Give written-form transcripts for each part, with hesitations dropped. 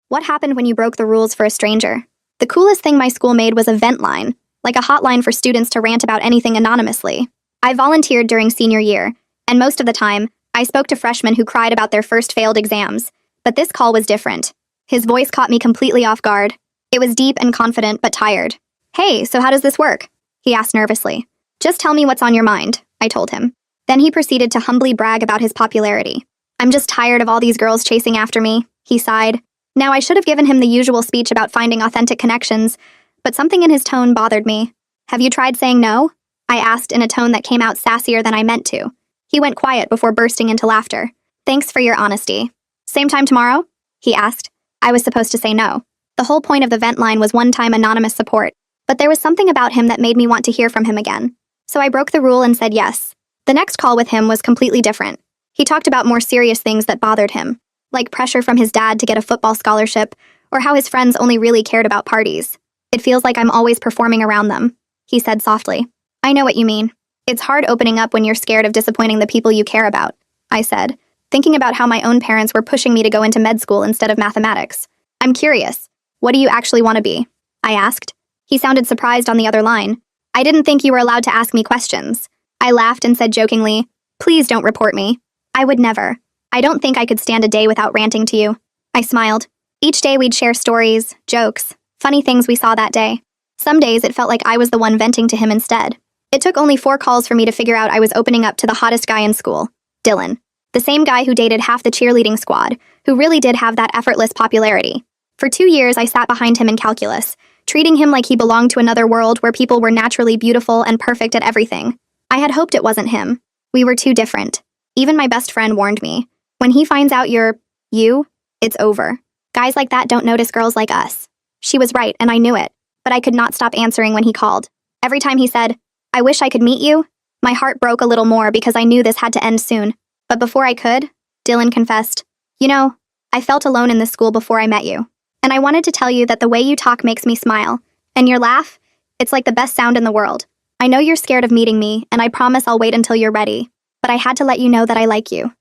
What happened when you broke the rules for a stranger? The coolest thing my school made was a vent line, like a hotline for students to rant about anything anonymously. I volunteered during senior year, and most of the time, I spoke to freshmen who cried about their first failed exams. But this call was different. His voice caught me completely off guard. It was deep and confident, but tired. "Hey, so how does this work?" he asked nervously. "Just tell me what's on your mind," I told him. Then he proceeded to humbly brag about his popularity. "I'm just tired of all these girls chasing after me," he sighed. Now, I should have given him the usual speech about finding authentic connections, but something in his tone bothered me. "Have you tried saying no?" I asked in a tone that came out sassier than I meant to. He went quiet before bursting into laughter. "Thanks for your honesty. Same time tomorrow?" he asked. I was supposed to say no. The whole point of the vent line was one-time anonymous support, but there was something about him that made me want to hear from him again. So I broke the rule and said yes. The next call with him was completely different. He talked about more serious things that bothered him, like pressure from his dad to get a football scholarship, or how his friends only really cared about parties. "It feels like I'm always performing around them," he said softly. "I know what you mean. It's hard opening up when you're scared of disappointing the people you care about," I said, thinking about how my own parents were pushing me to go into med school instead of mathematics. "I'm curious. What do you actually want to be?" I asked. He sounded surprised on the other line. "I didn't think you were allowed to ask me questions." I laughed and said jokingly, "Please don't report me." "I would never. I don't think I could stand a day without ranting to you." I smiled. Each day we'd share stories, jokes, funny things we saw that day. Some days it felt like I was the one venting to him instead. It took only 4 calls for me to figure out I was opening up to the hottest guy in school, Dylan. The same guy who dated half the cheerleading squad, who really did have that effortless popularity. For 2 years I sat behind him in calculus, treating him like he belonged to another world where people were naturally beautiful and perfect at everything. I had hoped it wasn't him. We were too different. Even my best friend warned me. "When he finds out you're you, it's over. Guys like that don't notice girls like us." She was right, and I knew it, but I could not stop answering when he called. Every time he said, "I wish I could meet you," my heart broke a little more because I knew this had to end soon. But before I could, Dylan confessed, "You know, I felt alone in this school before I met you. And I wanted to tell you that the way you talk makes me smile. And your laugh, it's like the best sound in the world. I know you're scared of meeting me, and I promise I'll wait until you're ready. But I had to let you know that I like you.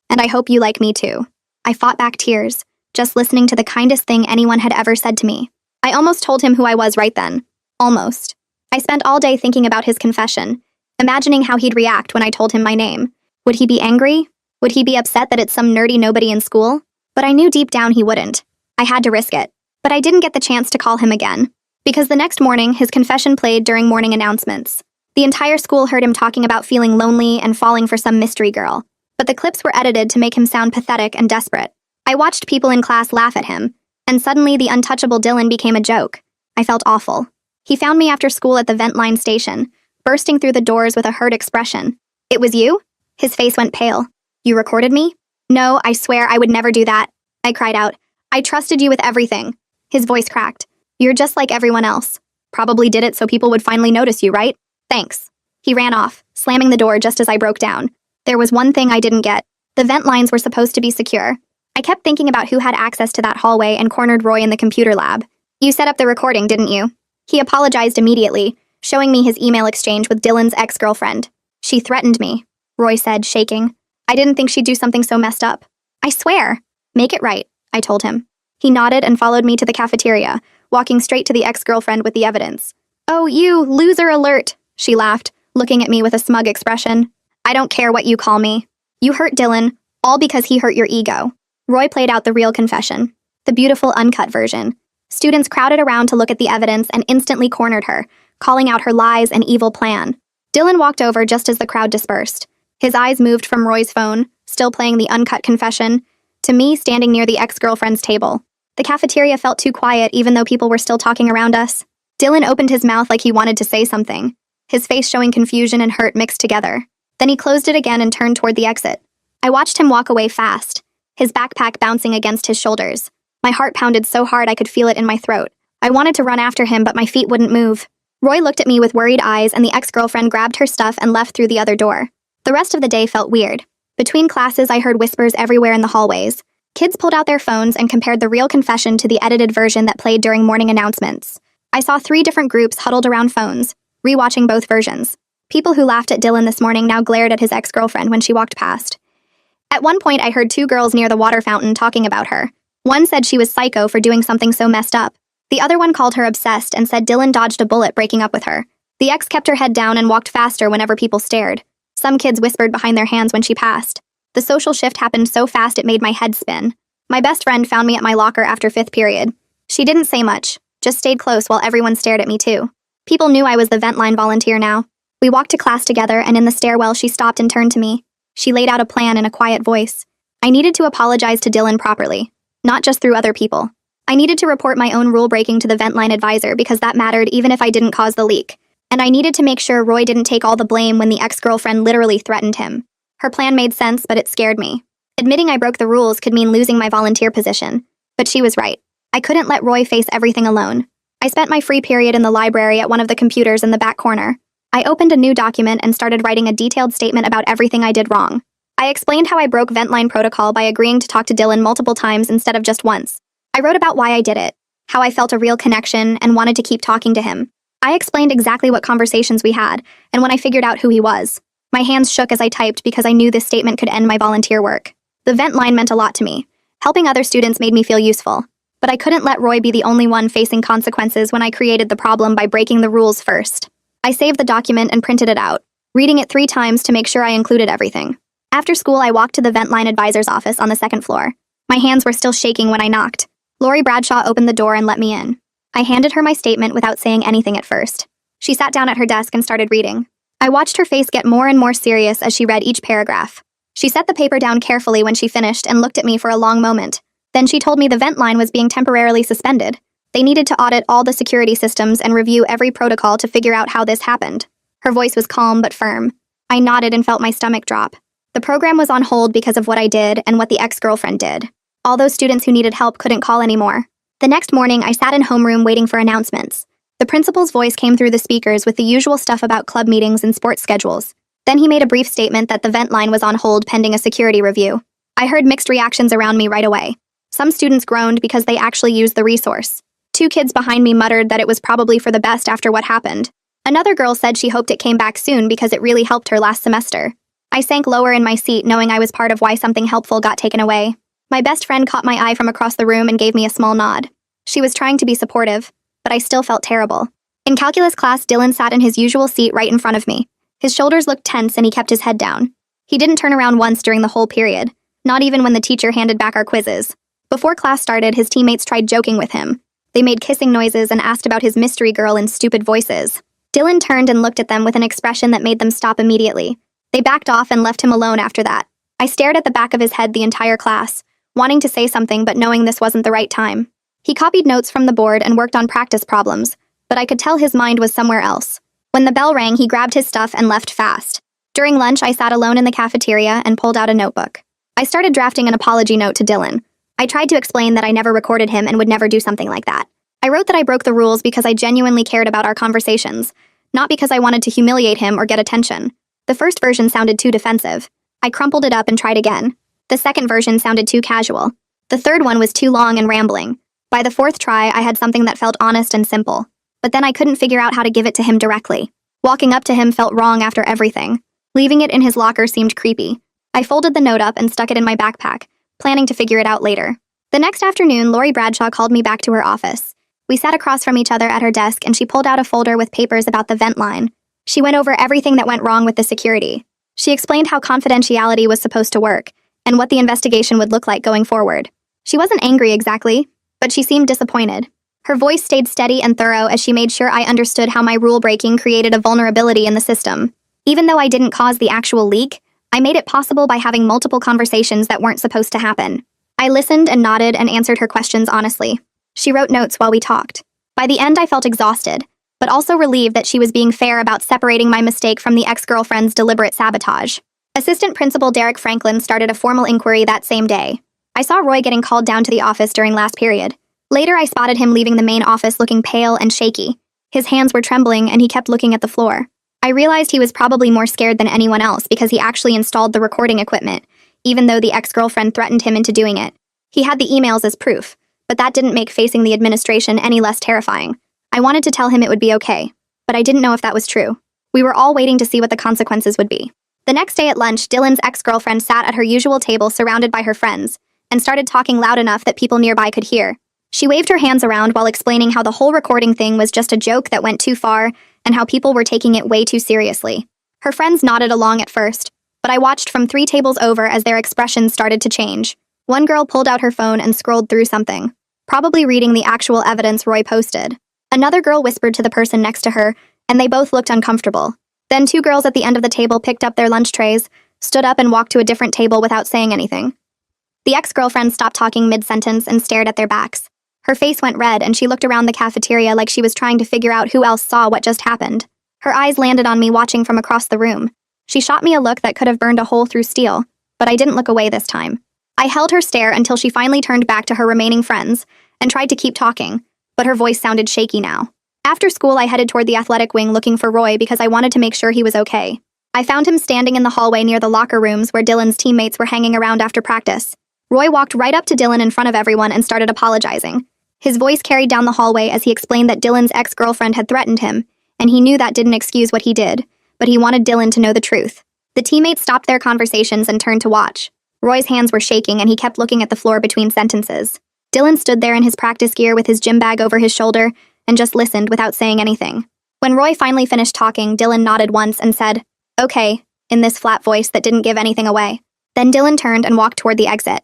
And I hope you like me too." I fought back tears, just listening to the kindest thing anyone had ever said to me. I almost told him who I was right then. Almost. I spent all day thinking about his confession, imagining how he'd react when I told him my name. Would he be angry? Would he be upset that it's some nerdy nobody in school? But I knew deep down he wouldn't. I had to risk it. But I didn't get the chance to call him again, because the next morning his confession played during morning announcements. The entire school heard him talking about feeling lonely and falling for some mystery girl. But the clips were edited to make him sound pathetic and desperate. I watched people in class laugh at him, and suddenly the untouchable Dylan became a joke. I felt awful. He found me after school at the vent line station, bursting through the doors with a hurt expression. "It was you?" His face went pale. "You recorded me?" "No, I swear I would never do that," I cried out. "I trusted you with everything." His voice cracked. "You're just like everyone else. Probably did it so people would finally notice you, right? Thanks." He ran off, slamming the door just as I broke down. There was one thing I didn't get. The vent lines were supposed to be secure. I kept thinking about who had access to that hallway and cornered Roy in the computer lab. "You set up the recording, didn't you?" He apologized immediately, showing me his email exchange with Dylan's ex-girlfriend. "She threatened me," Roy said, shaking. "I didn't think she'd do something so messed up." "I swear." "Make it right," I told him. He nodded and followed me to the cafeteria, walking straight to the ex-girlfriend with the evidence. "Oh, you, loser alert," she laughed, looking at me with a smug expression. "I don't care what you call me. You hurt Dylan, all because he hurt your ego." Roy played out the real confession, the beautiful uncut version. Students crowded around to look at the evidence and instantly cornered her, calling out her lies and evil plan. Dylan walked over just as the crowd dispersed. His eyes moved from Roy's phone, still playing the uncut confession, to me standing near the ex-girlfriend's table. The cafeteria felt too quiet even though people were still talking around us. Dylan opened his mouth like he wanted to say something, his face showing confusion and hurt mixed together. Then he closed it again and turned toward the exit. I watched him walk away fast, his backpack bouncing against his shoulders. My heart pounded so hard I could feel it in my throat. I wanted to run after him, but my feet wouldn't move. Roy looked at me with worried eyes, and the ex-girlfriend grabbed her stuff and left through the other door. The rest of the day felt weird. Between classes, I heard whispers everywhere in the hallways. Kids pulled out their phones and compared the real confession to the edited version that played during morning announcements. I saw 3 different groups huddled around phones, rewatching both versions. People who laughed at Dylan this morning now glared at his ex-girlfriend when she walked past. At one point, I heard 2 girls near the water fountain talking about her. One said she was psycho for doing something so messed up. The other one called her obsessed and said Dylan dodged a bullet breaking up with her. The ex kept her head down and walked faster whenever people stared. Some kids whispered behind their hands when she passed. The social shift happened so fast it made my head spin. My best friend found me at my locker after 5th period. She didn't say much, just stayed close while everyone stared at me too. People knew I was the vent line volunteer now. We walked to class together, and in the stairwell she stopped and turned to me. She laid out a plan in a quiet voice. I needed to apologize to Dylan properly, not just through other people. I needed to report my own rule breaking to the vent line advisor because that mattered even if I didn't cause the leak. And I needed to make sure Roy didn't take all the blame when the ex-girlfriend literally threatened him. Her plan made sense, but it scared me. Admitting I broke the rules could mean losing my volunteer position. But she was right. I couldn't let Roy face everything alone. I spent my free period in the library at one of the computers in the back corner. I opened a new document and started writing a detailed statement about everything I did wrong. I explained how I broke vent line protocol by agreeing to talk to Dylan multiple times instead of just once. I wrote about why I did it, how I felt a real connection and wanted to keep talking to him. I explained exactly what conversations we had, and when I figured out who he was. My hands shook as I typed because I knew this statement could end my volunteer work. The vent line meant a lot to me. Helping other students made me feel useful. But I couldn't let Roy be the only one facing consequences when I created the problem by breaking the rules first. I saved the document and printed it out, reading it 3 times to make sure I included everything. After school, I walked to the vent line advisor's office on the 2nd floor. My hands were still shaking when I knocked. Lori Bradshaw opened the door and let me in. I handed her my statement without saying anything at first. She sat down at her desk and started reading. I watched her face get more and more serious as she read each paragraph. She set the paper down carefully when she finished and looked at me for a long moment. Then she told me the vent line was being temporarily suspended. They needed to audit all the security systems and review every protocol to figure out how this happened. Her voice was calm but firm. I nodded and felt my stomach drop. The program was on hold because of what I did and what the ex-girlfriend did. All those students who needed help couldn't call anymore. The next morning, I sat in homeroom waiting for announcements. The principal's voice came through the speakers with the usual stuff about club meetings and sports schedules. Then he made a brief statement that the vent line was on hold pending a security review. I heard mixed reactions around me right away. Some students groaned because they actually used the resource. 2 kids behind me muttered that it was probably for the best after what happened. Another girl said she hoped it came back soon because it really helped her last semester. I sank lower in my seat knowing I was part of why something helpful got taken away. My best friend caught my eye from across the room and gave me a small nod. She was trying to be supportive, but I still felt terrible. In calculus class, Dylan sat in his usual seat right in front of me. His shoulders looked tense and he kept his head down. He didn't turn around once during the whole period, not even when the teacher handed back our quizzes. Before class started, his teammates tried joking with him. They made kissing noises and asked about his mystery girl in stupid voices. Dylan turned and looked at them with an expression that made them stop immediately. They backed off and left him alone after that. I stared at the back of his head the entire class, wanting to say something but knowing this wasn't the right time. He copied notes from the board and worked on practice problems, but I could tell his mind was somewhere else. When the bell rang, he grabbed his stuff and left fast. During lunch, I sat alone in the cafeteria and pulled out a notebook. I started drafting an apology note to Dylan. I tried to explain that I never recorded him and would never do something like that. I wrote that I broke the rules because I genuinely cared about our conversations, not because I wanted to humiliate him or get attention. The first version sounded too defensive. I crumpled it up and tried again. The second version sounded too casual. The third one was too long and rambling. By the 4th try, I had something that felt honest and simple. But then I couldn't figure out how to give it to him directly. Walking up to him felt wrong after everything. Leaving it in his locker seemed creepy. I folded the note up and stuck it in my backpack, planning to figure it out later. The next afternoon, Lori Bradshaw called me back to her office. We sat across from each other at her desk and she pulled out a folder with papers about the vent line. She went over everything that went wrong with the security. She explained how confidentiality was supposed to work and what the investigation would look like going forward. She wasn't angry exactly, but she seemed disappointed. Her voice stayed steady and thorough as she made sure I understood how my rule breaking created a vulnerability in the system. Even though I didn't cause the actual leak, I made it possible by having multiple conversations that weren't supposed to happen. I listened and nodded and answered her questions honestly. She wrote notes while we talked. By the end, I felt exhausted, but also relieved that she was being fair about separating my mistake from the ex-girlfriend's deliberate sabotage. Assistant Principal Derek Franklin started a formal inquiry that same day. I saw Roy getting called down to the office during last period. Later, I spotted him leaving the main office looking pale and shaky. His hands were trembling and he kept looking at the floor. I realized he was probably more scared than anyone else because he actually installed the recording equipment, even though the ex-girlfriend threatened him into doing it. He had the emails as proof, but that didn't make facing the administration any less terrifying. I wanted to tell him it would be okay, but I didn't know if that was true. We were all waiting to see what the consequences would be. The next day at lunch, Dylan's ex-girlfriend sat at her usual table surrounded by her friends, and started talking loud enough that people nearby could hear. She waved her hands around while explaining how the whole recording thing was just a joke that went too far and how people were taking it way too seriously. Her friends nodded along at first, but I watched from 3 tables over as their expressions started to change. One girl pulled out her phone and scrolled through something, probably reading the actual evidence Roy posted. Another girl whispered to the person next to her, and they both looked uncomfortable. Then 2 girls at the end of the table picked up their lunch trays, stood up and walked to a different table without saying anything. The ex-girlfriend stopped talking mid-sentence and stared at their backs. Her face went red and she looked around the cafeteria like she was trying to figure out who else saw what just happened. Her eyes landed on me watching from across the room. She shot me a look that could have burned a hole through steel, but I didn't look away this time. I held her stare until she finally turned back to her remaining friends and tried to keep talking, but her voice sounded shaky now. After school, I headed toward the athletic wing looking for Roy because I wanted to make sure he was okay. I found him standing in the hallway near the locker rooms where Dylan's teammates were hanging around after practice. Roy walked right up to Dylan in front of everyone and started apologizing. His voice carried down the hallway as he explained that Dylan's ex-girlfriend had threatened him, and he knew that didn't excuse what he did, but he wanted Dylan to know the truth. The teammates stopped their conversations and turned to watch. Roy's hands were shaking and he kept looking at the floor between sentences. Dylan stood there in his practice gear with his gym bag over his shoulder and just listened without saying anything. When Roy finally finished talking, Dylan nodded once and said, "Okay," in this flat voice that didn't give anything away. Then Dylan turned and walked toward the exit.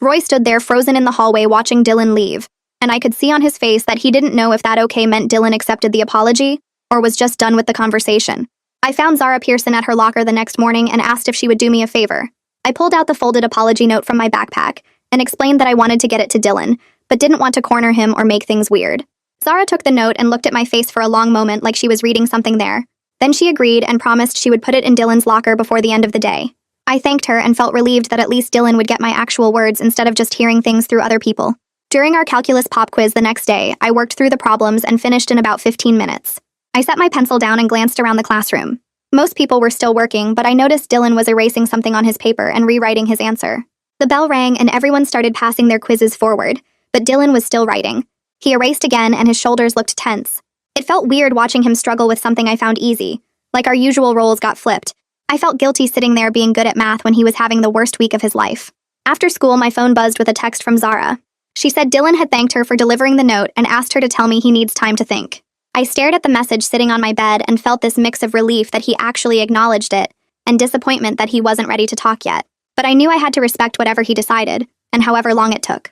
Roy stood there frozen in the hallway watching Dylan leave, and I could see on his face that he didn't know if that okay meant Dylan accepted the apology or was just done with the conversation. I found Zara Pearson at her locker the next morning and asked if she would do me a favor. I pulled out the folded apology note from my backpack and explained that I wanted to get it to Dylan, but didn't want to corner him or make things weird. Zara took the note and looked at my face for a long moment like she was reading something there. Then she agreed and promised she would put it in Dylan's locker before the end of the day. I thanked her and felt relieved that at least Dylan would get my actual words instead of just hearing things through other people. During our calculus pop quiz the next day, I worked through the problems and finished in about 15 minutes. I set my pencil down and glanced around the classroom. Most people were still working, but I noticed Dylan was erasing something on his paper and rewriting his answer. The bell rang and everyone started passing their quizzes forward, but Dylan was still writing. He erased again and his shoulders looked tense. It felt weird watching him struggle with something I found easy, like our usual roles got flipped. I felt guilty sitting there being good at math when he was having the worst week of his life. After school, my phone buzzed with a text from Zara. She said Dylan had thanked her for delivering the note and asked her to tell me he needs time to think. I stared at the message sitting on my bed and felt this mix of relief that he actually acknowledged it and disappointment that he wasn't ready to talk yet. But I knew I had to respect whatever he decided, and however long it took.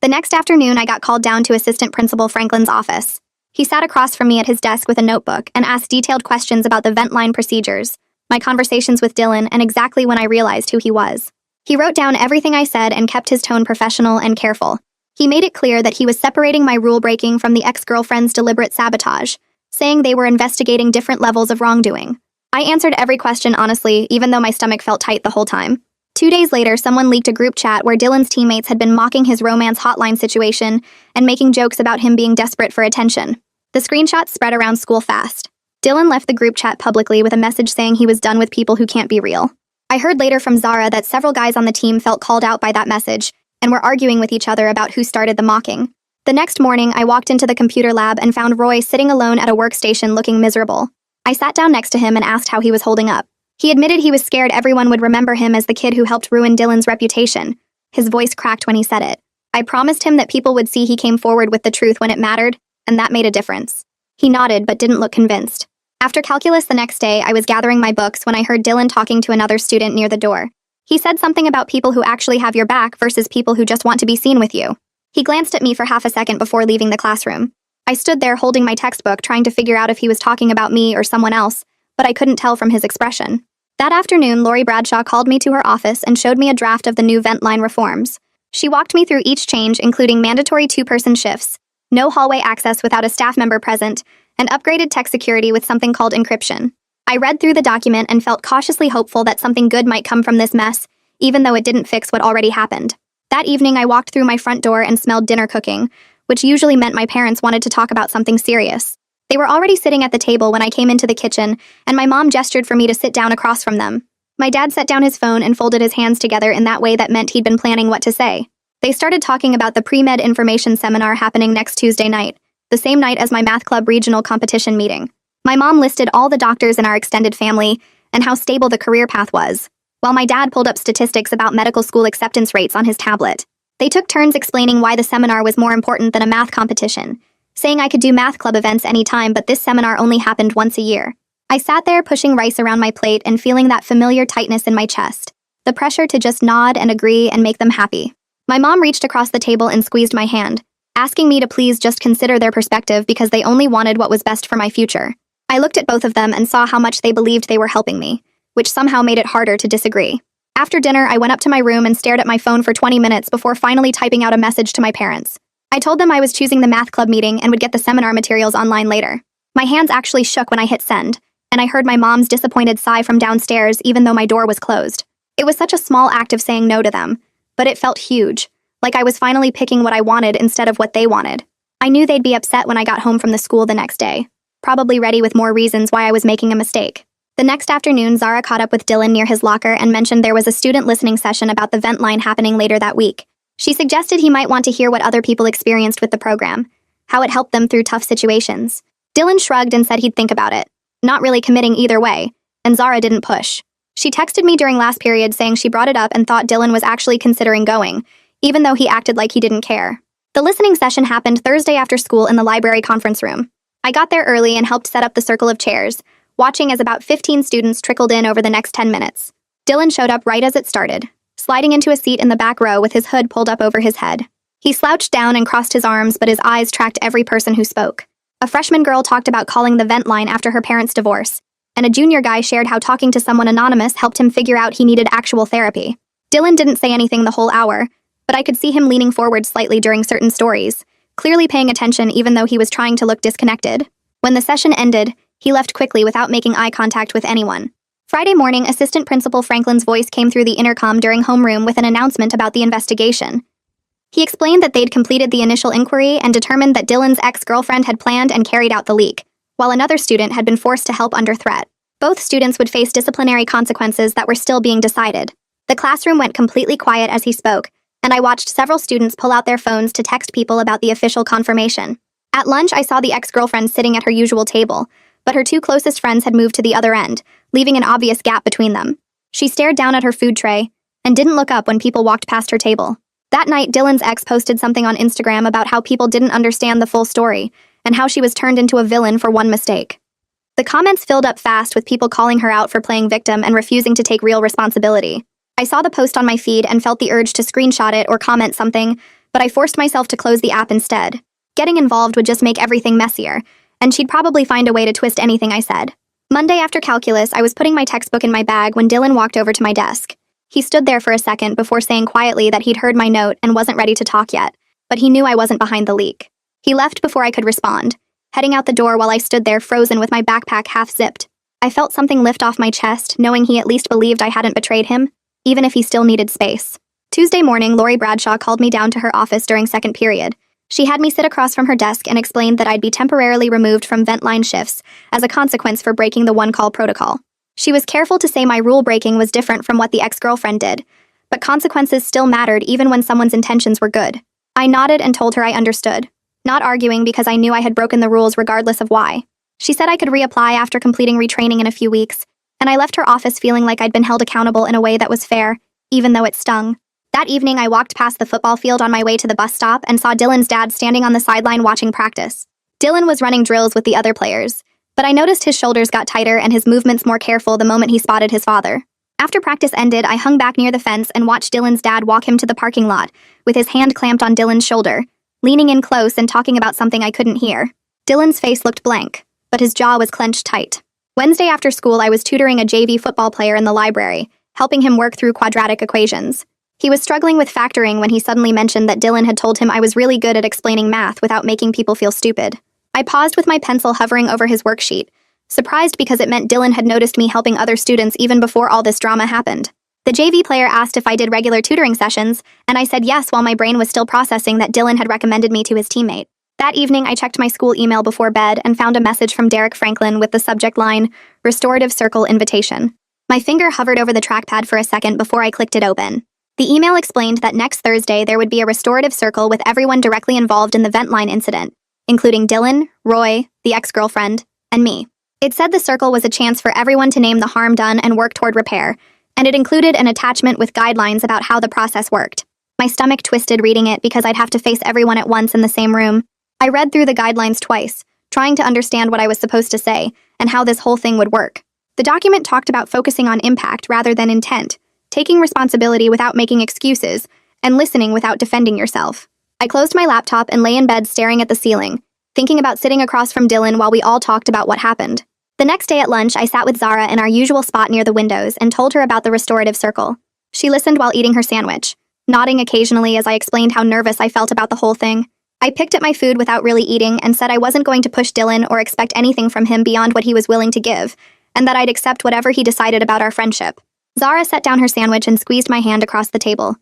The next afternoon, I got called down to Assistant Principal Franklin's office. He sat across from me at his desk with a notebook and asked detailed questions about the vent line procedures, my conversations with Dylan, and exactly when I realized who he was. He wrote down everything I said and kept his tone professional and careful. He made it clear that he was separating my rule-breaking from the ex-girlfriend's deliberate sabotage, saying they were investigating different levels of wrongdoing. I answered every question honestly, even though my stomach felt tight the whole time. 2 days later, someone leaked a group chat where Dylan's teammates had been mocking his romance hotline situation and making jokes about him being desperate for attention. The screenshots spread around school fast. Dylan left the group chat publicly with a message saying he was done with people who can't be real. I heard later from Zara that several guys on the team felt called out by that message and were arguing with each other about who started the mocking. The next morning, I walked into the computer lab and found Roy sitting alone at a workstation looking miserable. I sat down next to him and asked how he was holding up. He admitted he was scared everyone would remember him as the kid who helped ruin Dylan's reputation. His voice cracked when he said it. I promised him that people would see he came forward with the truth when it mattered, and that made a difference. He nodded but didn't look convinced. After calculus the next day, I was gathering my books when I heard Dylan talking to another student near the door. He said something about people who actually have your back versus people who just want to be seen with you. He glanced at me for half a second before leaving the classroom. I stood there holding my textbook trying to figure out if he was talking about me or someone else, but I couldn't tell from his expression. That afternoon, Lori Bradshaw called me to her office and showed me a draft of the new vent line reforms. She walked me through each change, including mandatory 2-person shifts, no hallway access without a staff member present, and upgraded tech security with something called encryption. I read through the document and felt cautiously hopeful that something good might come from this mess, even though it didn't fix what already happened. That evening, I walked through my front door and smelled dinner cooking, which usually meant my parents wanted to talk about something serious. They were already sitting at the table when I came into the kitchen, and my mom gestured for me to sit down across from them. My dad set down his phone and folded his hands together in that way that meant he'd been planning what to say. They started talking about the pre-med information seminar happening next Tuesday night, the same night as my math club regional competition meeting. My mom listed all the doctors in our extended family and how stable the career path was, while my dad pulled up statistics about medical school acceptance rates on his tablet. They took turns explaining why the seminar was more important than a math competition, saying I could do math club events anytime, but this seminar only happened once a year. I sat there pushing rice around my plate and feeling that familiar tightness in my chest, the pressure to just nod and agree and make them happy. My mom reached across the table and squeezed my hand, asking me to please just consider their perspective because they only wanted what was best for my future. I looked at both of them and saw how much they believed they were helping me, which somehow made it harder to disagree. After dinner, I went up to my room and stared at my phone for 20 minutes before finally typing out a message to my parents. I told them I was choosing the math club meeting and would get the seminar materials online later. My hands actually shook when I hit send, and I heard my mom's disappointed sigh from downstairs even though my door was closed. It was such a small act of saying no to them, but it felt huge, like I was finally picking what I wanted instead of what they wanted. I knew they'd be upset when I got home from the school the next day, probably ready with more reasons why I was making a mistake. The next afternoon, Zara caught up with Dylan near his locker and mentioned there was a student listening session about the vent line happening later that week. She suggested he might want to hear what other people experienced with the program, how it helped them through tough situations. Dylan shrugged and said he'd think about it, not really committing either way, and Zara didn't push. She texted me during last period saying she brought it up and thought Dylan was actually considering going, even though he acted like he didn't care. The listening session happened Thursday after school in the library conference room. I got there early and helped set up the circle of chairs, watching as about 15 students trickled in over the next 10 minutes. Dylan showed up right as it started, sliding into a seat in the back row with his hood pulled up over his head. He slouched down and crossed his arms, but his eyes tracked every person who spoke. A freshman girl talked about calling the vent line after her parents' divorce, and a junior guy shared how talking to someone anonymous helped him figure out he needed actual therapy. Dylan didn't say anything the whole hour, but I could see him leaning forward slightly during certain stories, clearly paying attention even though he was trying to look disconnected. When the session ended, he left quickly without making eye contact with anyone. Friday morning, Assistant Principal Franklin's voice came through the intercom during homeroom with an announcement about the investigation. He explained that they'd completed the initial inquiry and determined that Dylan's ex-girlfriend had planned and carried out the leak, while another student had been forced to help under threat. Both students would face disciplinary consequences that were still being decided. The classroom went completely quiet as he spoke, and I watched several students pull out their phones to text people about the official confirmation. At lunch, I saw the ex-girlfriend sitting at her usual table, but her two closest friends had moved to the other end, leaving an obvious gap between them. She stared down at her food tray and didn't look up when people walked past her table. That night, Dylan's ex posted something on Instagram about how people didn't understand the full story and how she was turned into a villain for one mistake. The comments filled up fast with people calling her out for playing victim and refusing to take real responsibility. I saw the post on my feed and felt the urge to screenshot it or comment something, but I forced myself to close the app instead. Getting involved would just make everything messier, and she'd probably find a way to twist anything I said. Monday after calculus, I was putting my textbook in my bag when Dylan walked over to my desk. He stood there for a second before saying quietly that he'd heard my note and wasn't ready to talk yet, but he knew I wasn't behind the leak. He left before I could respond, heading out the door while I stood there frozen with my backpack half-zipped. I felt something lift off my chest, knowing he at least believed I hadn't betrayed him, even if he still needed space. Tuesday morning, Lori Bradshaw called me down to her office during second period. She had me sit across from her desk and explained that I'd be temporarily removed from vent line shifts as a consequence for breaking the one-call protocol. She was careful to say my rule breaking was different from what the ex-girlfriend did, but consequences still mattered even when someone's intentions were good. I nodded and told her I understood, not arguing because I knew I had broken the rules regardless of why. She said I could reapply after completing retraining in a few weeks, and I left her office feeling like I'd been held accountable in a way that was fair, even though it stung. That evening, I walked past the football field on my way to the bus stop and saw Dylan's dad standing on the sideline watching practice. Dylan was running drills with the other players, but I noticed his shoulders got tighter and his movements more careful the moment he spotted his father. After practice ended, I hung back near the fence and watched Dylan's dad walk him to the parking lot, with his hand clamped on Dylan's shoulder, leaning in close and talking about something I couldn't hear. Dylan's face looked blank, but his jaw was clenched tight. Wednesday after school, I was tutoring a JV football player in the library, helping him work through quadratic equations. He was struggling with factoring when he suddenly mentioned that Dylan had told him I was really good at explaining math without making people feel stupid. I paused with my pencil hovering over his worksheet, surprised because it meant Dylan had noticed me helping other students even before all this drama happened. The JV player asked if I did regular tutoring sessions, and I said yes while my brain was still processing that Dylan had recommended me to his teammate. That evening, I checked my school email before bed and found a message from Derek Franklin with the subject line, Restorative Circle Invitation. My finger hovered over the trackpad for a second before I clicked it open. The email explained that next Thursday there would be a restorative circle with everyone directly involved in the vent line incident, including Dylan, Roy, the ex-girlfriend, and me. It said the circle was a chance for everyone to name the harm done and work toward repair, and it included an attachment with guidelines about how the process worked. My stomach twisted reading it because I'd have to face everyone at once in the same room. I read through the guidelines twice, trying to understand what I was supposed to say and how this whole thing would work. The document talked about focusing on impact rather than intent, taking responsibility without making excuses, and listening without defending yourself. I closed my laptop and lay in bed staring at the ceiling, thinking about sitting across from Dylan while we all talked about what happened. The next day at lunch, I sat with Zara in our usual spot near the windows and told her about the restorative circle. She listened while eating her sandwich, nodding occasionally as I explained how nervous I felt about the whole thing. I picked at my food without really eating and said I wasn't going to push Dylan or expect anything from him beyond what he was willing to give, and that I'd accept whatever he decided about our friendship. Zara set down her sandwich and squeezed my hand across the table.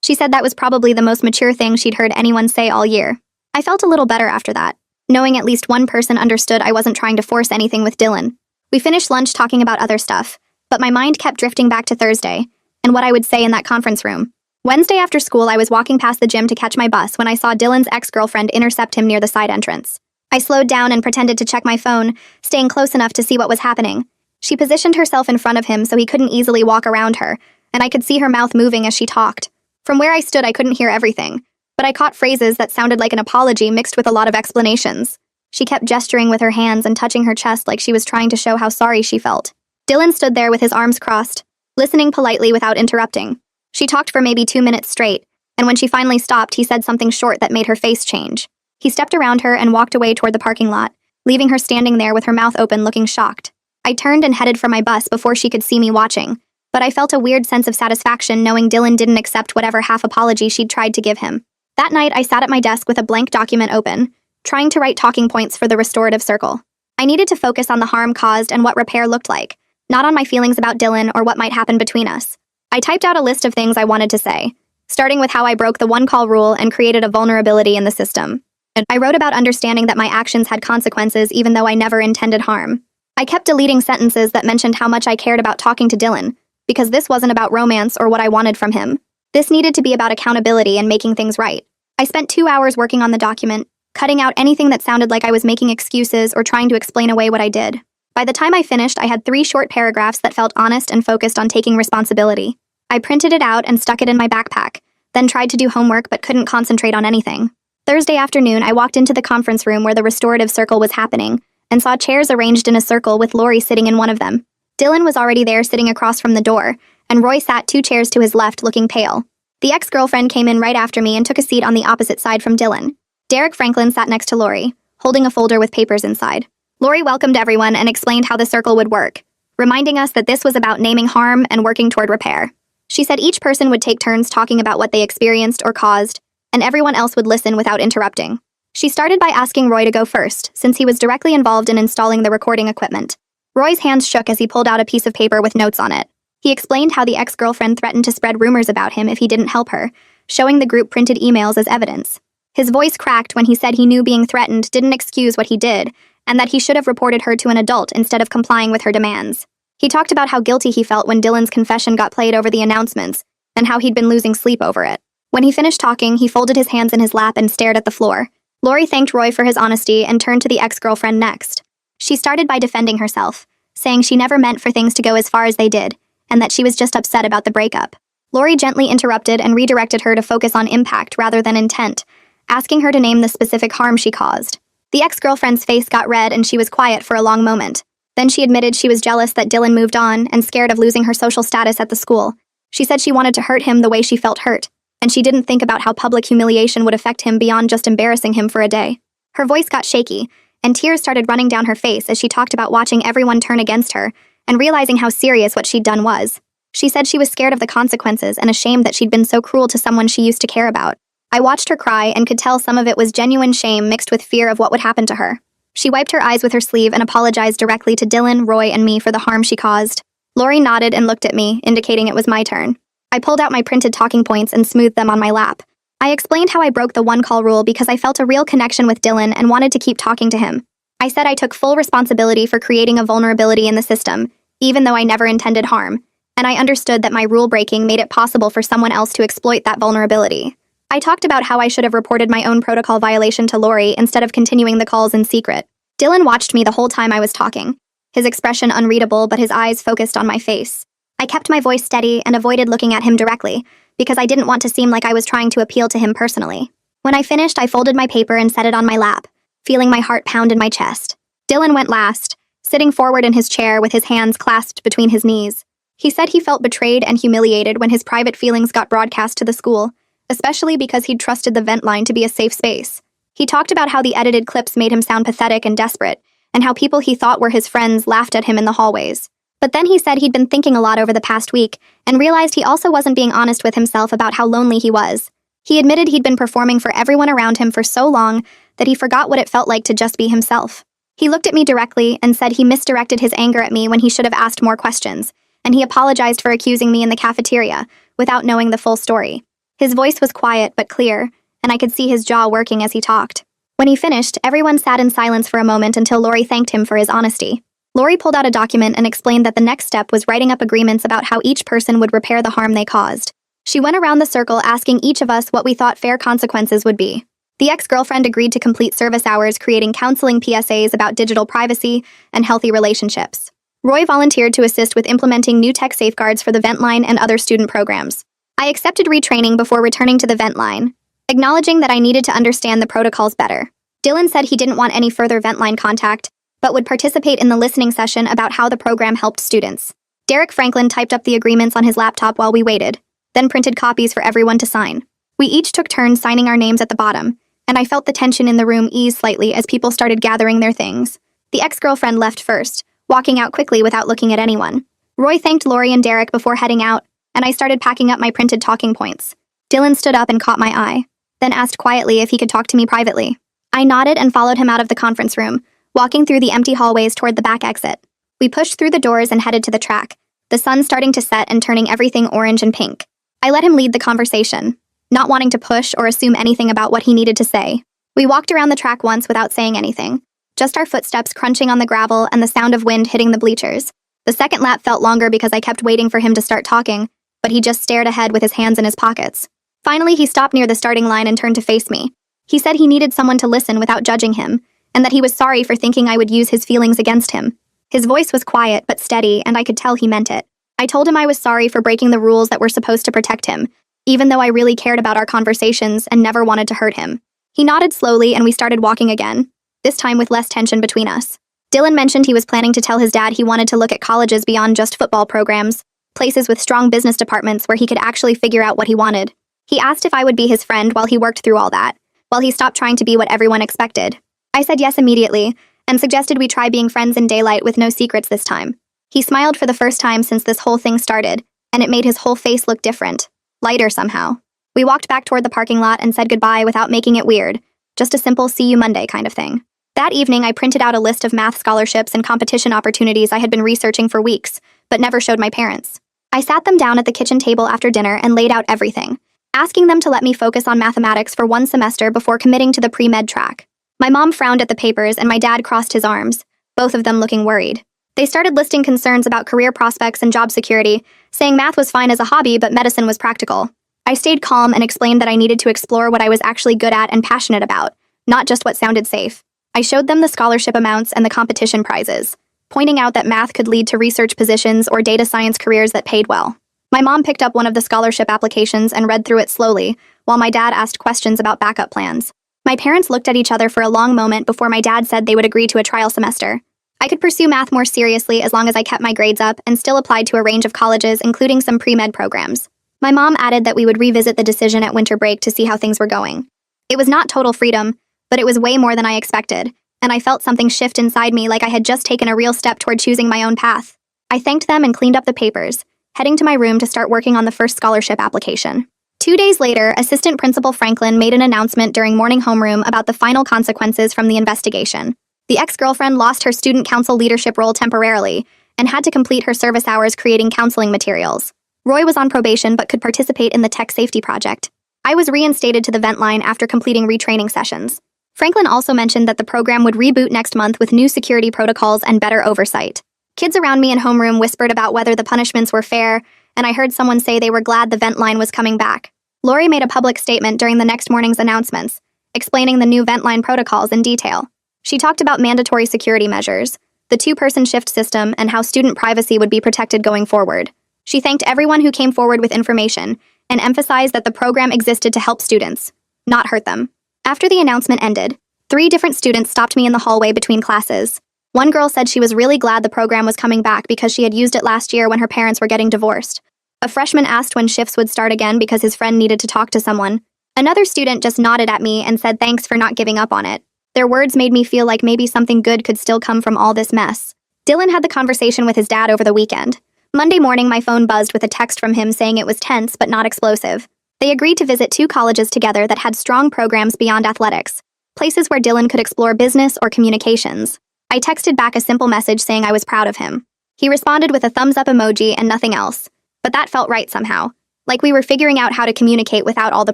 She said that was probably the most mature thing she'd heard anyone say all year. I felt a little better after that, knowing at least one person understood I wasn't trying to force anything with Dylan. We finished lunch talking about other stuff, but my mind kept drifting back to Thursday and what I would say in that conference room. Wednesday after school, I was walking past the gym to catch my bus when I saw Dylan's ex-girlfriend intercept him near the side entrance. I slowed down and pretended to check my phone, staying close enough to see what was happening. She positioned herself in front of him so he couldn't easily walk around her, and I could see her mouth moving as she talked. From where I stood, I couldn't hear everything, but I caught phrases that sounded like an apology mixed with a lot of explanations. She kept gesturing with her hands and touching her chest like she was trying to show how sorry she felt. Dylan stood there with his arms crossed, listening politely without interrupting. She talked for maybe 2 minutes straight, and when she finally stopped, he said something short that made her face change. He stepped around her and walked away toward the parking lot, leaving her standing there with her mouth open looking shocked. I turned and headed for my bus before she could see me watching, but I felt a weird sense of satisfaction knowing Dylan didn't accept whatever half apology she'd tried to give him. That night, I sat at my desk with a blank document open, trying to write talking points for the restorative circle. I needed to focus on the harm caused and what repair looked like, not on my feelings about Dylan or what might happen between us. I typed out a list of things I wanted to say, starting with how I broke the one-call rule and created a vulnerability in the system. I wrote about understanding that my actions had consequences even though I never intended harm. I kept deleting sentences that mentioned how much I cared about talking to Dylan, because this wasn't about romance or what I wanted from him. This needed to be about accountability and making things right. I spent 2 hours working on the document, cutting out anything that sounded like I was making excuses or trying to explain away what I did. By the time I finished, I had 3 short paragraphs that felt honest and focused on taking responsibility. I printed it out and stuck it in my backpack, then tried to do homework but couldn't concentrate on anything. Thursday afternoon, I walked into the conference room where the restorative circle was happening and saw chairs arranged in a circle with Lori sitting in one of them. Dylan was already there sitting across from the door, and Roy sat 2 chairs to his left looking pale. The ex-girlfriend came in right after me and took a seat on the opposite side from Dylan. Derek Franklin sat next to Lori, holding a folder with papers inside. Lori welcomed everyone and explained how the circle would work, reminding us that this was about naming harm and working toward repair. She said each person would take turns talking about what they experienced or caused, and everyone else would listen without interrupting. She started by asking Roy to go first, since he was directly involved in installing the recording equipment. Roy's hands shook as he pulled out a piece of paper with notes on it. He explained how the ex-girlfriend threatened to spread rumors about him if he didn't help her, showing the group printed emails as evidence. His voice cracked when he said he knew being threatened didn't excuse what he did, and that he should have reported her to an adult instead of complying with her demands. He talked about how guilty he felt when Dylan's confession got played over the announcements, and how he'd been losing sleep over it. When he finished talking, he folded his hands in his lap and stared at the floor. Lori thanked Roy for his honesty and turned to the ex-girlfriend next. She started by defending herself, saying she never meant for things to go as far as they did, and that she was just upset about the breakup. Lori gently interrupted and redirected her to focus on impact rather than intent, asking her to name the specific harm she caused. The ex-girlfriend's face got red and she was quiet for a long moment. Then she admitted she was jealous that Dylan moved on and scared of losing her social status at the school. She said she wanted to hurt him the way she felt hurt, and she didn't think about how public humiliation would affect him beyond just embarrassing him for a day. Her voice got shaky, and tears started running down her face as she talked about watching everyone turn against her and realizing how serious what she'd done was. She said she was scared of the consequences and ashamed that she'd been so cruel to someone she used to care about. I watched her cry and could tell some of it was genuine shame mixed with fear of what would happen to her. She wiped her eyes with her sleeve and apologized directly to Dylan, Roy, and me for the harm she caused. Lori nodded and looked at me, indicating it was my turn. I pulled out my printed talking points and smoothed them on my lap. I explained how I broke the one-call rule because I felt a real connection with Dylan and wanted to keep talking to him. I said I took full responsibility for creating a vulnerability in the system, even though I never intended harm, and I understood that my rule-breaking made it possible for someone else to exploit that vulnerability. I talked about how I should have reported my own protocol violation to Lori instead of continuing the calls in secret. Dylan watched me the whole time I was talking, his expression unreadable but his eyes focused on my face. I kept my voice steady and avoided looking at him directly, because I didn't want to seem like I was trying to appeal to him personally. When I finished, I folded my paper and set it on my lap, feeling my heart pound in my chest. Dylan went last, sitting forward in his chair with his hands clasped between his knees. He said he felt betrayed and humiliated when his private feelings got broadcast to the school, especially because he'd trusted the vent line to be a safe space. He talked about how the edited clips made him sound pathetic and desperate, and how people he thought were his friends laughed at him in the hallways. But then he said he'd been thinking a lot over the past week, and realized he also wasn't being honest with himself about how lonely he was. He admitted he'd been performing for everyone around him for so long that he forgot what it felt like to just be himself. He looked at me directly and said he misdirected his anger at me when he should have asked more questions, and he apologized for accusing me in the cafeteria, without knowing the full story. His voice was quiet but clear, and I could see his jaw working as he talked. When he finished, everyone sat in silence for a moment until Lori thanked him for his honesty. Lori pulled out a document and explained that the next step was writing up agreements about how each person would repair the harm they caused. She went around the circle asking each of us what we thought fair consequences would be. The ex-girlfriend agreed to complete service hours creating counseling PSAs about digital privacy and healthy relationships. Roy volunteered to assist with implementing new tech safeguards for the vent line and other student programs. I accepted retraining before returning to the vent line, acknowledging that I needed to understand the protocols better. Dylan said he didn't want any further vent line contact, but would participate in the listening session about how the program helped students. Derek Franklin typed up the agreements on his laptop while we waited, then printed copies for everyone to sign. We each took turns signing our names at the bottom, and I felt the tension in the room ease slightly as people started gathering their things. The ex-girlfriend left first, walking out quickly without looking at anyone. Roy thanked Lori and Derek before heading out, and I started packing up my printed talking points. Dylan stood up and caught my eye, then asked quietly if he could talk to me privately. I nodded and followed him out of the conference room, walking through the empty hallways toward the back exit. We pushed through the doors and headed to the track, the sun starting to set and turning everything orange and pink. I let him lead the conversation, not wanting to push or assume anything about what he needed to say. We walked around the track once without saying anything, just our footsteps crunching on the gravel and the sound of wind hitting the bleachers. The second lap felt longer because I kept waiting for him to start talking, but he just stared ahead with his hands in his pockets. Finally, he stopped near the starting line and turned to face me. He said he needed someone to listen without judging him, and that he was sorry for thinking I would use his feelings against him. His voice was quiet but steady, and I could tell he meant it. I told him I was sorry for breaking the rules that were supposed to protect him, even though I really cared about our conversations and never wanted to hurt him. He nodded slowly and we started walking again, this time with less tension between us. Dylan mentioned he was planning to tell his dad he wanted to look at colleges beyond just football programs, places with strong business departments where he could actually figure out what he wanted. He asked if I would be his friend while he worked through all that, while he stopped trying to be what everyone expected. I said yes immediately, and suggested we try being friends in daylight with no secrets this time. He smiled for the first time since this whole thing started, and it made his whole face look different, lighter somehow. We walked back toward the parking lot and said goodbye without making it weird, just a simple see you Monday kind of thing. That evening, I printed out a list of math scholarships and competition opportunities I had been researching for weeks, but never showed my parents. I sat them down at the kitchen table after dinner and laid out everything, asking them to let me focus on mathematics for one semester before committing to the pre-med track. My mom frowned at the papers and my dad crossed his arms, both of them looking worried. They started listing concerns about career prospects and job security, saying math was fine as a hobby but medicine was practical. I stayed calm and explained that I needed to explore what I was actually good at and passionate about, not just what sounded safe. I showed them the scholarship amounts and the competition prizes, pointing out that math could lead to research positions or data science careers that paid well. My mom picked up one of the scholarship applications and read through it slowly, while my dad asked questions about backup plans. My parents looked at each other for a long moment before my dad said they would agree to a trial semester. I could pursue math more seriously as long as I kept my grades up and still applied to a range of colleges, including some pre-med programs. My mom added that we would revisit the decision at winter break to see how things were going. It was not total freedom, but it was way more than I expected, and I felt something shift inside me like I had just taken a real step toward choosing my own path. I thanked them and cleaned up the papers, heading to my room to start working on the first scholarship application. 2 days later, Assistant Principal Franklin made an announcement during morning homeroom about the final consequences from the investigation. The ex-girlfriend lost her student council leadership role temporarily and had to complete her service hours creating counseling materials. Roy was on probation but could participate in the tech safety project. I was reinstated to the vent line after completing retraining sessions. Franklin also mentioned that the program would reboot next month with new security protocols and better oversight. Kids around me in homeroom whispered about whether the punishments were fair, and I heard someone say they were glad the vent line was coming back. Lori made a public statement during the next morning's announcements, explaining the new vent line protocols in detail. She talked about mandatory security measures, the two-person shift system, and how student privacy would be protected going forward. She thanked everyone who came forward with information, and emphasized that the program existed to help students, not hurt them. After the announcement ended, 3 different students stopped me in the hallway between classes. One girl said she was really glad the program was coming back because she had used it last year when her parents were getting divorced. A freshman asked when shifts would start again because his friend needed to talk to someone. Another student just nodded at me and said thanks for not giving up on it. Their words made me feel like maybe something good could still come from all this mess. Dylan had the conversation with his dad over the weekend. Monday morning, my phone buzzed with a text from him saying it was tense but not explosive. They agreed to visit 2 colleges together that had strong programs beyond athletics, places where Dylan could explore business or communications. I texted back a simple message saying I was proud of him. He responded with a thumbs up emoji and nothing else. But that felt right somehow, like we were figuring out how to communicate without all the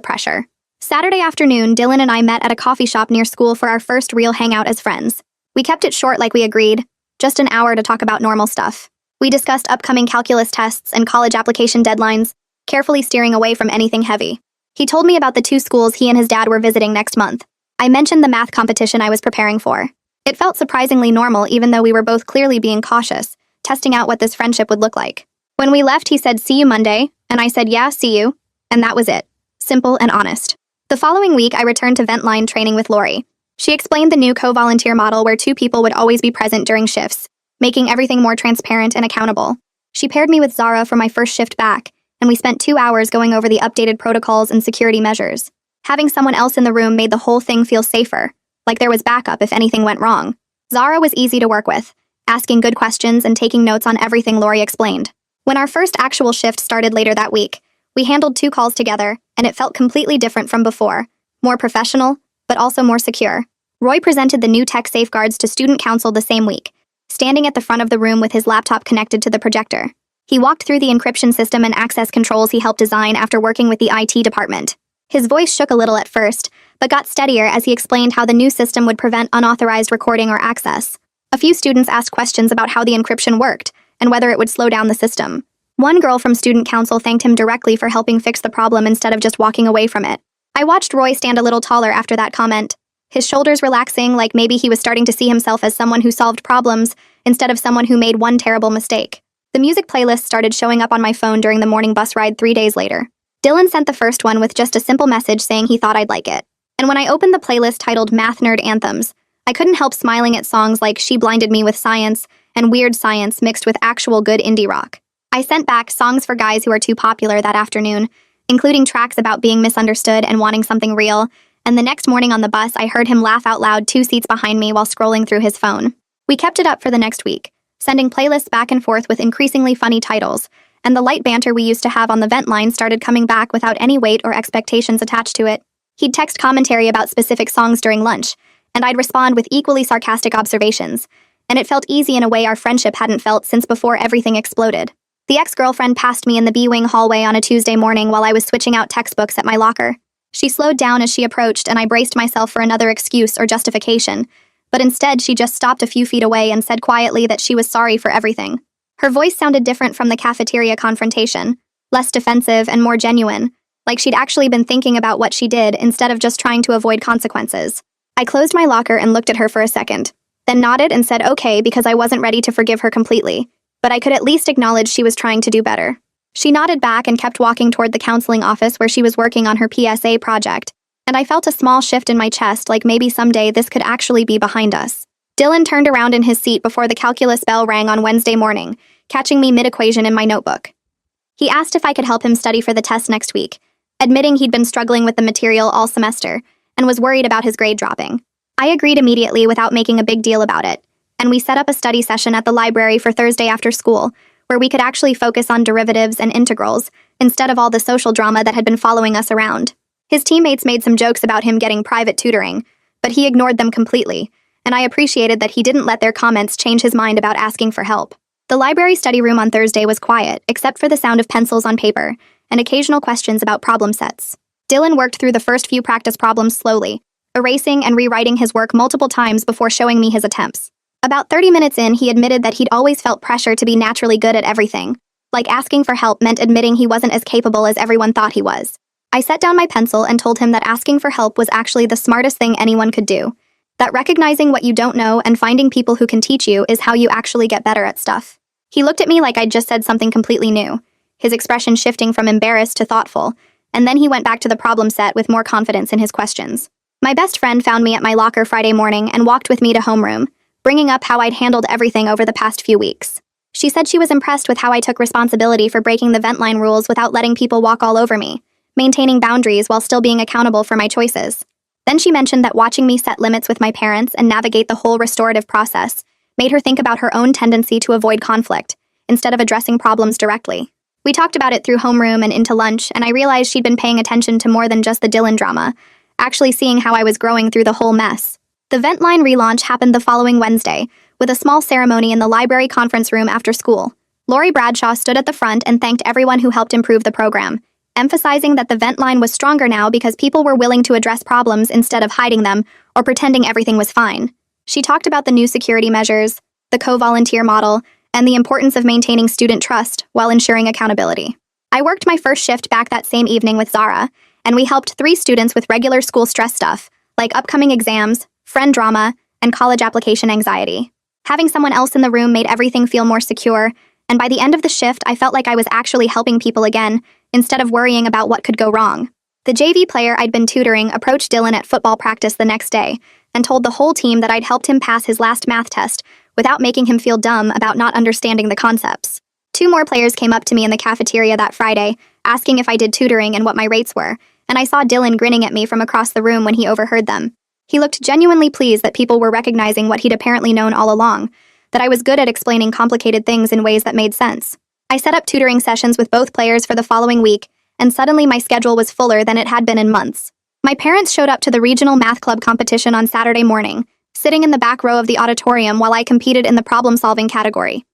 pressure. Saturday afternoon, Dylan and I met at a coffee shop near school for our first real hangout as friends. We kept it short like we agreed, just an hour to talk about normal stuff. We discussed upcoming calculus tests and college application deadlines, carefully steering away from anything heavy. He told me about the 2 schools he and his dad were visiting next month. I mentioned the math competition I was preparing for. It felt surprisingly normal even though we were both clearly being cautious, testing out what this friendship would look like. When we left, he said, "See you Monday," and I said, "Yeah, see you," and that was it. Simple and honest. The following week, I returned to Ventline training with Lori. She explained the new co-volunteer model where 2 people would always be present during shifts, making everything more transparent and accountable. She paired me with Zara for my first shift back, and we spent 2 hours going over the updated protocols and security measures. Having someone else in the room made the whole thing feel safer, like there was backup if anything went wrong. Zara was easy to work with, asking good questions and taking notes on everything Lori explained. When our first actual shift started later that week, we handled 2 calls together, and it felt completely different from before, more professional, but also more secure. Roy presented the new tech safeguards to student council the same week, standing at the front of the room with his laptop connected to the projector. He walked through the encryption system and access controls he helped design after working with the IT department. His voice shook a little at first, but got steadier as he explained how the new system would prevent unauthorized recording or access. A few students asked questions about how the encryption worked, and whether it would slow down the system. One girl from student council thanked him directly for helping fix the problem instead of just walking away from it. I watched Roy stand a little taller after that comment, his shoulders relaxing like maybe he was starting to see himself as someone who solved problems instead of someone who made one terrible mistake. The music playlist started showing up on my phone during the morning bus ride 3 days later. Dylan sent the first one with just a simple message saying he thought I'd like it. And when I opened the playlist titled Math Nerd Anthems, I couldn't help smiling at songs like She Blinded Me with Science and Weird Science mixed with actual good indie rock. I sent back songs for guys who are too popular that afternoon, including tracks about being misunderstood and wanting something real, and the next morning on the bus I heard him laugh out loud 2 seats behind me while scrolling through his phone. We kept it up for the next week, sending playlists back and forth with increasingly funny titles, and the light banter we used to have on the vent line started coming back without any weight or expectations attached to it. He'd text commentary about specific songs during lunch, and I'd respond with equally sarcastic observations, and it felt easy in a way our friendship hadn't felt since before everything exploded. The ex-girlfriend passed me in the B-wing hallway on a Tuesday morning while I was switching out textbooks at my locker. She slowed down as she approached, and I braced myself for another excuse or justification, but instead she just stopped a few feet away and said quietly that she was sorry for everything. Her voice sounded different from the cafeteria confrontation, less defensive and more genuine, like she'd actually been thinking about what she did instead of just trying to avoid consequences. I closed my locker and looked at her for a second, then nodded and said okay because I wasn't ready to forgive her completely, but I could at least acknowledge she was trying to do better. She nodded back and kept walking toward the counseling office where she was working on her PSA project, and I felt a small shift in my chest like maybe someday this could actually be behind us. Dylan turned around in his seat before the calculus bell rang on Wednesday morning, catching me mid-equation in my notebook. He asked if I could help him study for the test next week, admitting he'd been struggling with the material all semester and was worried about his grade dropping. I agreed immediately without making a big deal about it, and we set up a study session at the library for Thursday after school, where we could actually focus on derivatives and integrals instead of all the social drama that had been following us around. His teammates made some jokes about him getting private tutoring, but he ignored them completely, and I appreciated that he didn't let their comments change his mind about asking for help. The library study room on Thursday was quiet, except for the sound of pencils on paper and occasional questions about problem sets. Dylan worked through the first few practice problems slowly, erasing and rewriting his work multiple times before showing me his attempts. About 30 minutes in, he admitted that he'd always felt pressure to be naturally good at everything, like asking for help meant admitting he wasn't as capable as everyone thought he was. I set down my pencil and told him that asking for help was actually the smartest thing anyone could do, that recognizing what you don't know and finding people who can teach you is how you actually get better at stuff. He looked at me like I'd just said something completely new, his expression shifting from embarrassed to thoughtful, and then he went back to the problem set with more confidence in his questions. My best friend found me at my locker Friday morning and walked with me to homeroom, bringing up how I'd handled everything over the past few weeks. She said she was impressed with how I took responsibility for breaking the vent line rules without letting people walk all over me, maintaining boundaries while still being accountable for my choices. Then she mentioned that watching me set limits with my parents and navigate the whole restorative process made her think about her own tendency to avoid conflict, instead of addressing problems directly. We talked about it through homeroom and into lunch, and I realized she'd been paying attention to more than just the Dylan drama, actually seeing how I was growing through the whole mess. The vent line relaunch happened the following Wednesday, with a small ceremony in the library conference room after school. Lori Bradshaw stood at the front and thanked everyone who helped improve the program, emphasizing that the vent line was stronger now because people were willing to address problems instead of hiding them or pretending everything was fine. She talked about the new security measures, the co-volunteer model, and the importance of maintaining student trust while ensuring accountability. I worked my first shift back that same evening with Zara, and we helped 3 students with regular school stress stuff, like upcoming exams, friend drama, and college application anxiety. Having someone else in the room made everything feel more secure, and by the end of the shift, I felt like I was actually helping people again, instead of worrying about what could go wrong. The JV player I'd been tutoring approached Dylan at football practice the next day and told the whole team that I'd helped him pass his last math test without making him feel dumb about not understanding the concepts. 2 more players came up to me in the cafeteria that Friday, asking if I did tutoring and what my rates were, and I saw Dylan grinning at me from across the room when he overheard them. He looked genuinely pleased that people were recognizing what he'd apparently known all along, that I was good at explaining complicated things in ways that made sense. I set up tutoring sessions with both players for the following week, and suddenly my schedule was fuller than it had been in months. My parents showed up to the regional math club competition on Saturday morning, sitting in the back row of the auditorium while I competed in the problem-solving category.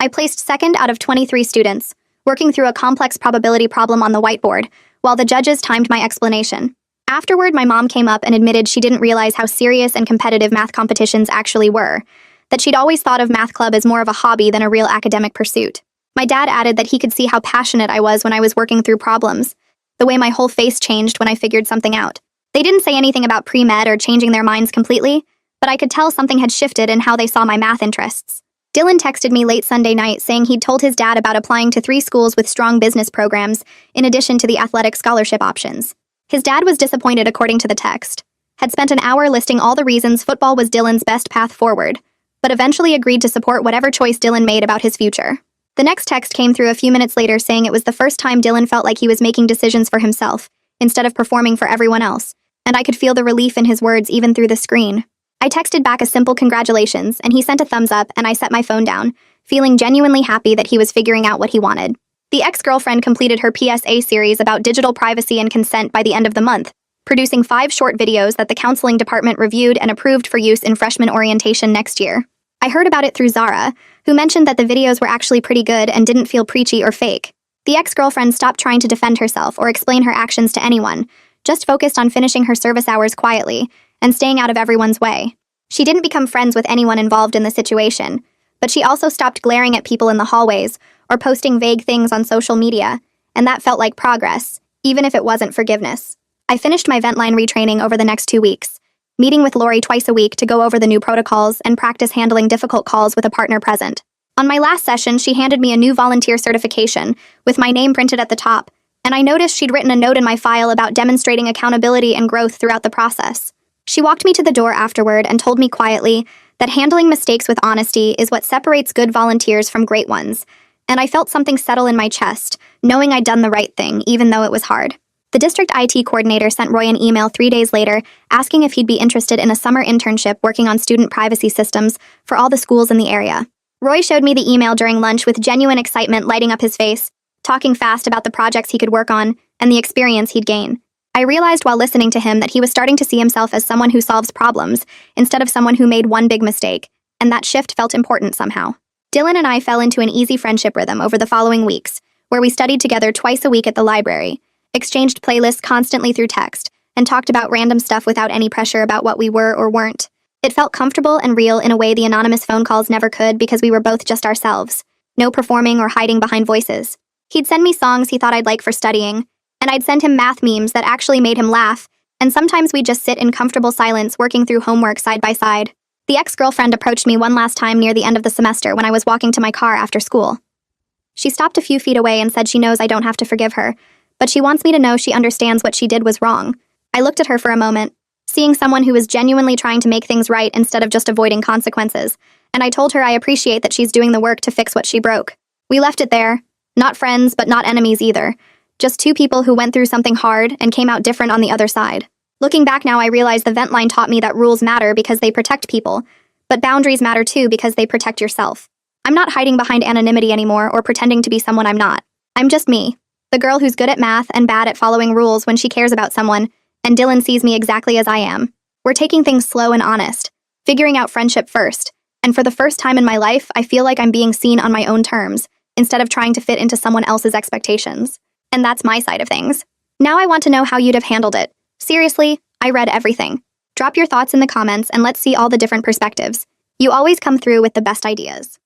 I placed second out of 23 students, working through a complex probability problem on the whiteboard, while the judges timed my explanation. Afterward, my mom came up and admitted she didn't realize how serious and competitive math competitions actually were, that she'd always thought of math club as more of a hobby than a real academic pursuit. My dad added that he could see how passionate I was when I was working through problems, the way my whole face changed when I figured something out. They didn't say anything about pre-med or changing their minds completely, but I could tell something had shifted in how they saw my math interests. Dylan texted me late Sunday night saying he'd told his dad about applying to 3 schools with strong business programs, in addition to the athletic scholarship options. His dad was disappointed according to the text, had spent an hour listing all the reasons football was Dylan's best path forward, but eventually agreed to support whatever choice Dylan made about his future. The next text came through a few minutes later saying it was the first time Dylan felt like he was making decisions for himself, instead of performing for everyone else, and I could feel the relief in his words even through the screen. I texted back a simple congratulations, and he sent a thumbs up, and I set my phone down, feeling genuinely happy that he was figuring out what he wanted. The ex-girlfriend completed her PSA series about digital privacy and consent by the end of the month, producing 5 short videos that the counseling department reviewed and approved for use in freshman orientation next year. I heard about it through Zara, who mentioned that the videos were actually pretty good and didn't feel preachy or fake. The ex-girlfriend stopped trying to defend herself or explain her actions to anyone, just focused on finishing her service hours quietly and staying out of everyone's way. She didn't become friends with anyone involved in the situation, but she also stopped glaring at people in the hallways or posting vague things on social media, and that felt like progress, even if it wasn't forgiveness. I finished my vent line retraining over the next 2 weeks, meeting with Lori twice a week to go over the new protocols and practice handling difficult calls with a partner present. On my last session, she handed me a new volunteer certification with my name printed at the top, and I noticed she'd written a note in my file about demonstrating accountability and growth throughout the process. She walked me to the door afterward and told me quietly that handling mistakes with honesty is what separates good volunteers from great ones, and I felt something settle in my chest, knowing I'd done the right thing, even though it was hard. The district IT coordinator sent Roy an email 3 days later asking if he'd be interested in a summer internship working on student privacy systems for all the schools in the area. Roy showed me the email during lunch with genuine excitement lighting up his face, talking fast about the projects he could work on and the experience he'd gain. I realized while listening to him that he was starting to see himself as someone who solves problems instead of someone who made one big mistake, and that shift felt important somehow. Dylan and I fell into an easy friendship rhythm over the following weeks, where we studied together twice a week at the library, exchanged playlists constantly through text, and talked about random stuff without any pressure about what we were or weren't. It felt comfortable and real in a way the anonymous phone calls never could because we were both just ourselves, no performing or hiding behind voices. He'd send me songs he thought I'd like for studying, and I'd send him math memes that actually made him laugh, and sometimes we'd just sit in comfortable silence working through homework side by side. The ex-girlfriend approached me one last time near the end of the semester when I was walking to my car after school. She stopped a few feet away and said she knows I don't have to forgive her, but she wants me to know she understands what she did was wrong. I looked at her for a moment, seeing someone who was genuinely trying to make things right instead of just avoiding consequences, and I told her I appreciate that she's doing the work to fix what she broke. We left it there. Not friends, but not enemies either. Just two people who went through something hard and came out different on the other side. Looking back now, I realize the vent line taught me that rules matter because they protect people, but boundaries matter too because they protect yourself. I'm not hiding behind anonymity anymore or pretending to be someone I'm not. I'm just me, the girl who's good at math and bad at following rules when she cares about someone, and Dylan sees me exactly as I am. We're taking things slow and honest, figuring out friendship first, and for the first time in my life, I feel like I'm being seen on my own terms, instead of trying to fit into someone else's expectations. And that's my side of things. Now I want to know how you'd have handled it. Seriously, I read everything. Drop your thoughts in the comments and let's see all the different perspectives. You always come through with the best ideas.